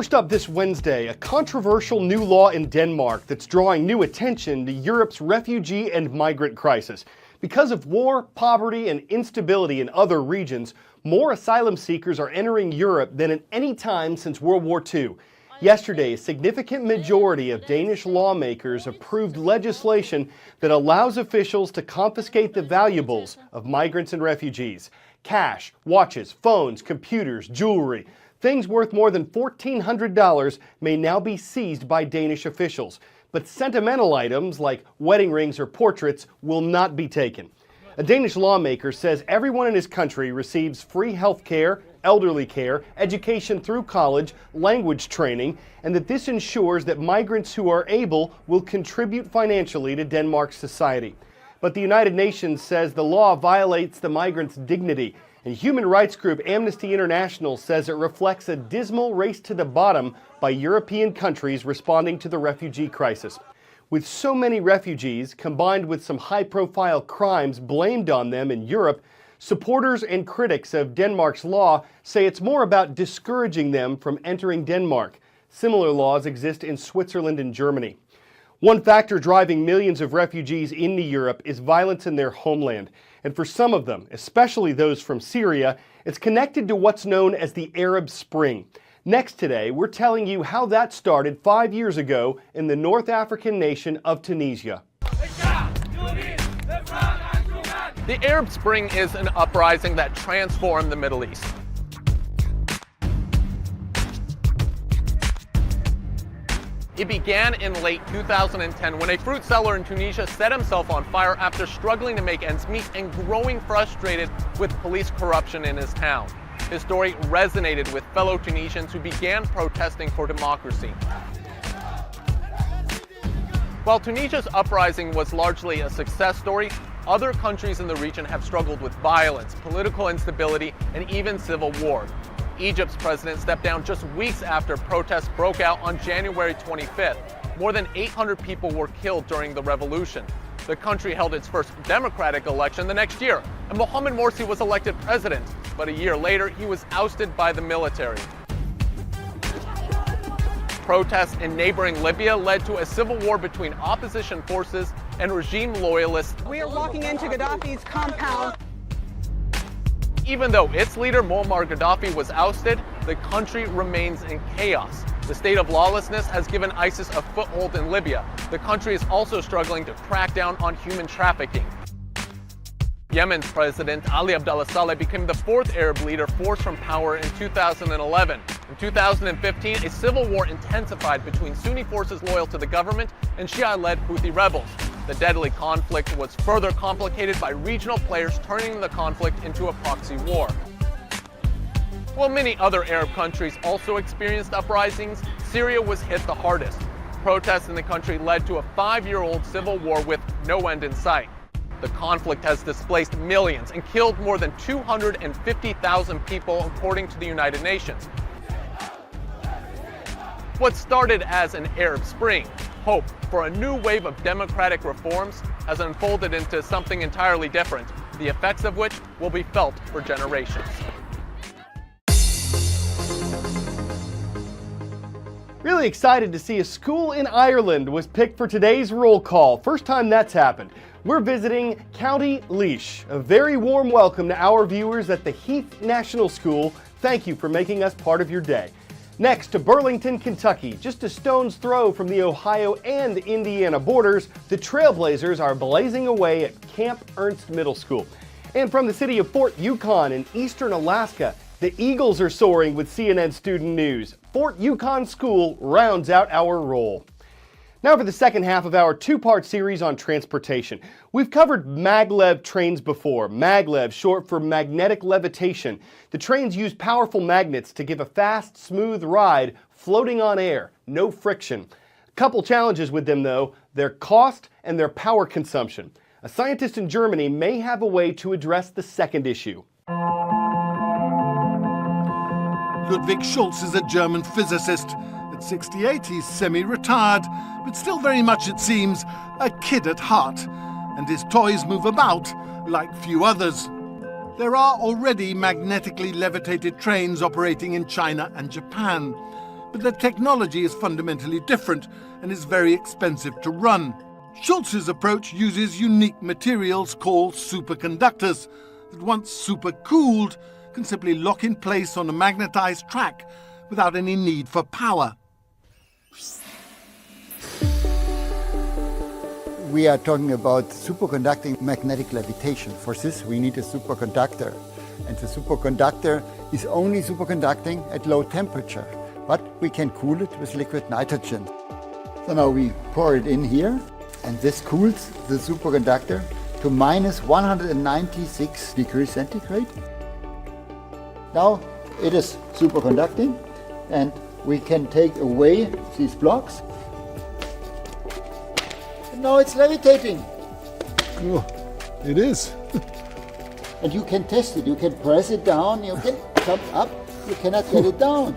First up this Wednesday, a controversial new law in Denmark that's drawing new attention to Europe's refugee and migrant crisis. Because of war, poverty, and instability in other regions, more asylum seekers are entering Europe than at any time since World War II. Yesterday, a significant majority of Danish lawmakers approved legislation that allows officials to confiscate the valuables of migrants and refugees. Cash, watches, phones, computers, jewelry. Things worth more than $1,400 may now be seized by Danish officials. But sentimental items like wedding rings or portraits will not be taken. A Danish lawmaker says everyone in his country receives free health care, elderly care, education through college, language training, and that this ensures that migrants who are able will contribute financially to Denmark's society. But the United Nations says the law violates the migrants' dignity, and human rights group Amnesty International says it reflects a dismal race to the bottom by European countries responding to the refugee crisis. With so many refugees, combined with some high-profile crimes blamed on them in Europe, supporters and critics of Denmark's law say it's more about discouraging them from entering Denmark. Similar laws exist in Switzerland and Germany. One factor driving millions of refugees into Europe is violence in their homeland. And for some of them, especially those from Syria, it's connected to what's known as the Arab Spring. Next today, we're telling you how that started 5 years ago in the North African nation of Tunisia. The Arab Spring is an uprising that transformed the Middle East. It began in late 2010 when a fruit seller in Tunisia set himself on fire after struggling to make ends meet and growing frustrated with police corruption in his town. His story resonated with fellow Tunisians who began protesting for democracy. While Tunisia's uprising was largely a success story, other countries in the region have struggled with violence, political instability, and even civil war. Egypt's president stepped down just weeks after protests broke out on January 25th. More than 800 people were killed during the revolution. The country held its first democratic election the next year, and Mohamed Morsi was elected president. But a year later, he was ousted by the military. Protests in neighboring Libya led to a civil war between opposition forces and regime loyalists. We are walking into Gaddafi's compound. Even though its leader, Muammar Gaddafi, was ousted, the country remains in chaos. The state of lawlessness has given ISIS a foothold in Libya. The country is also struggling to crack down on human trafficking. Yemen's president, Ali Abdullah Saleh, became the fourth Arab leader forced from power in 2011. In 2015, a civil war intensified between Sunni forces loyal to the government and Shia-led Houthi rebels. The deadly conflict was further complicated by regional players turning the conflict into a proxy war. While many other Arab countries also experienced uprisings, Syria was hit the hardest. Protests in the country led to a 5-year-old civil war with no end in sight. The conflict has displaced millions and killed more than 250,000 people, according to the United Nations. What started as an Arab Spring, hope for a new wave of democratic reforms, has unfolded into something entirely different, the effects of which will be felt for generations. Really excited to see a school in Ireland was picked for today's roll call. First time that's happened. We're visiting County Laois. A very warm welcome to our viewers at the Heath National School. Thank you for making us part of your day. Next to Burlington, Kentucky, just a stone's throw from the Ohio and Indiana borders, the Trailblazers are blazing away at Camp Ernst Middle School. And from the city of Fort Yukon in eastern Alaska, the Eagles are soaring with CNN Student News. Fort Yukon School rounds out our roll. Now for the second half of our two-part series on transportation. We've covered maglev trains before. Maglev, short for magnetic levitation. The trains use powerful magnets to give a fast, smooth ride, floating on air, no friction. A couple challenges with them though, their cost and their power consumption. A scientist in Germany may have a way to address the second issue. Ludwig Schulz is a German physicist. At 68, he's semi-retired, but still very much, it seems, a kid at heart. And his toys move about like few others. There are already magnetically levitated trains operating in China and Japan. but the technology is fundamentally different and is very expensive to run. Schulz's approach uses unique materials called superconductors that, once supercooled, can simply lock in place on a magnetized track without any need for power. We are talking about superconducting magnetic levitation. For this, we need a superconductor. And the superconductor is only superconducting at low temperature, but we can cool it with liquid nitrogen. So now we pour it in here, and this cools the superconductor to minus 196 degrees centigrade. Now it is superconducting, and we can take away these blocks. And now it's levitating. Oh, it is. And you can test it. You can press it down, you can jump up, you cannot get it down.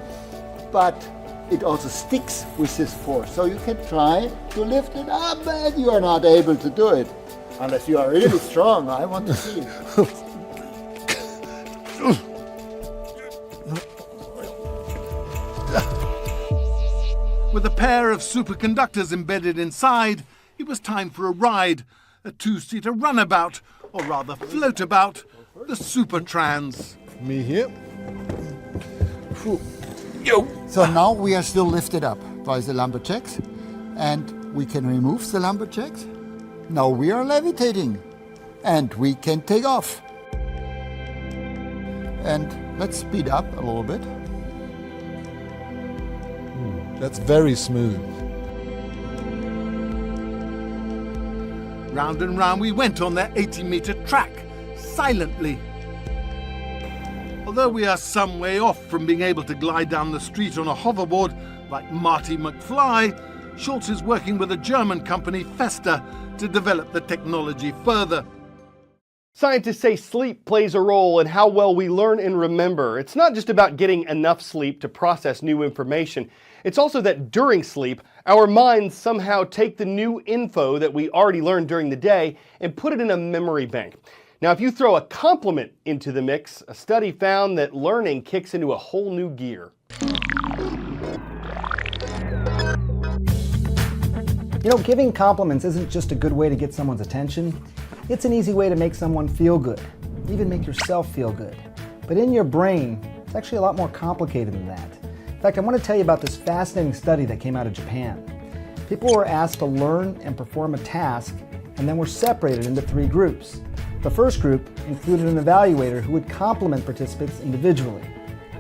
But it also sticks with this force. So you can try to lift it up, and you are not able to do it. Unless you are really strong. I want to see it. With a pair of superconductors embedded inside, it was time for a ride, a two-seater runabout, or rather floatabout, the Supertrans. Me here. So now we are still lifted up by the lumberjacks, and we can remove the lumberjacks. Now we are levitating, and we can take off. And let's speed up a little bit. That's very smooth. Round and round we went on their 80-meter track, silently. Although we are some way off from being able to glide down the street on a hoverboard like Marty McFly, Schulz is working with a German company, Festa, to develop the technology further. Scientists say sleep plays a role in how well we learn and remember. It's not just about getting enough sleep to process new information. It's also that during sleep, our minds somehow take the new info that we already learned during the day and put it in a memory bank. Now, if you throw a compliment into the mix, a study found that learning kicks into a whole new gear. You know, giving compliments isn't just a good way to get someone's attention. It's an easy way to make someone feel good, even make yourself feel good. But in your brain, it's actually a lot more complicated than that. In fact, I want to tell you about this fascinating study that came out of Japan. People were asked to learn and perform a task, and then were separated into 3 groups. The first group included an evaluator who would compliment participants individually.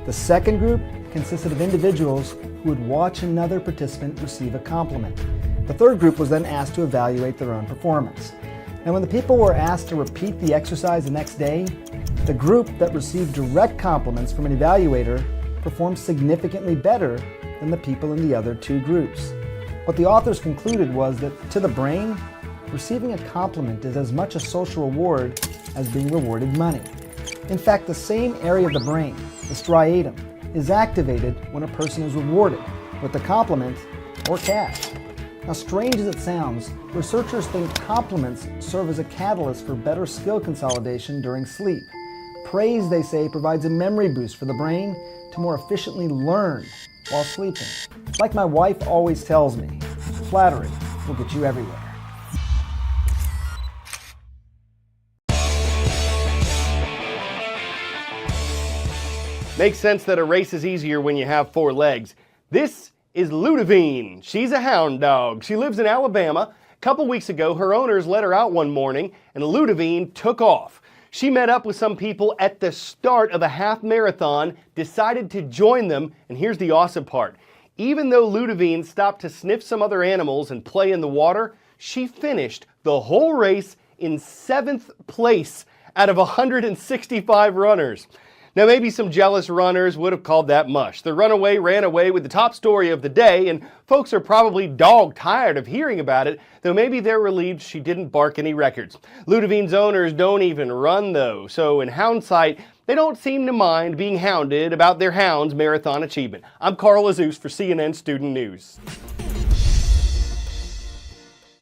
The second group consisted of individuals who would watch another participant receive a compliment. The third group was then asked to evaluate their own performance. And when the people were asked to repeat the exercise the next day, the group that received direct compliments from an evaluator performed significantly better than the people in the other 2 groups. What the authors concluded was that to the brain, receiving a compliment is as much a social reward as being rewarded money. In fact, the same area of the brain, the striatum, is activated when a person is rewarded with a compliment or cash. Now, strange as it sounds, researchers think compliments serve as a catalyst for better skill consolidation during sleep. Praise, they say, provides a memory boost for the brain to more efficiently learn while sleeping. Like my wife always tells me, flattery will get you everywhere. Makes sense that a race is easier when you have 4 legs. This is Ludivine. She's a hound dog. She lives in Alabama. A couple weeks ago, her owners let her out one morning, and Ludivine took off. She met up with some people at the start of a half marathon, decided to join them, and here's the awesome part. Even though Ludivine stopped to sniff some other animals and play in the water, she finished the whole race in 7th place out of 165 runners. Now, maybe some jealous runners would have called that mush. The runaway ran away with the top story of the day, and folks are probably dog-tired of hearing about it, though maybe they're relieved she didn't bark any records. Ludivine's owners don't even run, though, so in hindsight, they don't seem to mind being hounded about their hound's marathon achievement. I'm Carl Azus for CNN Student News.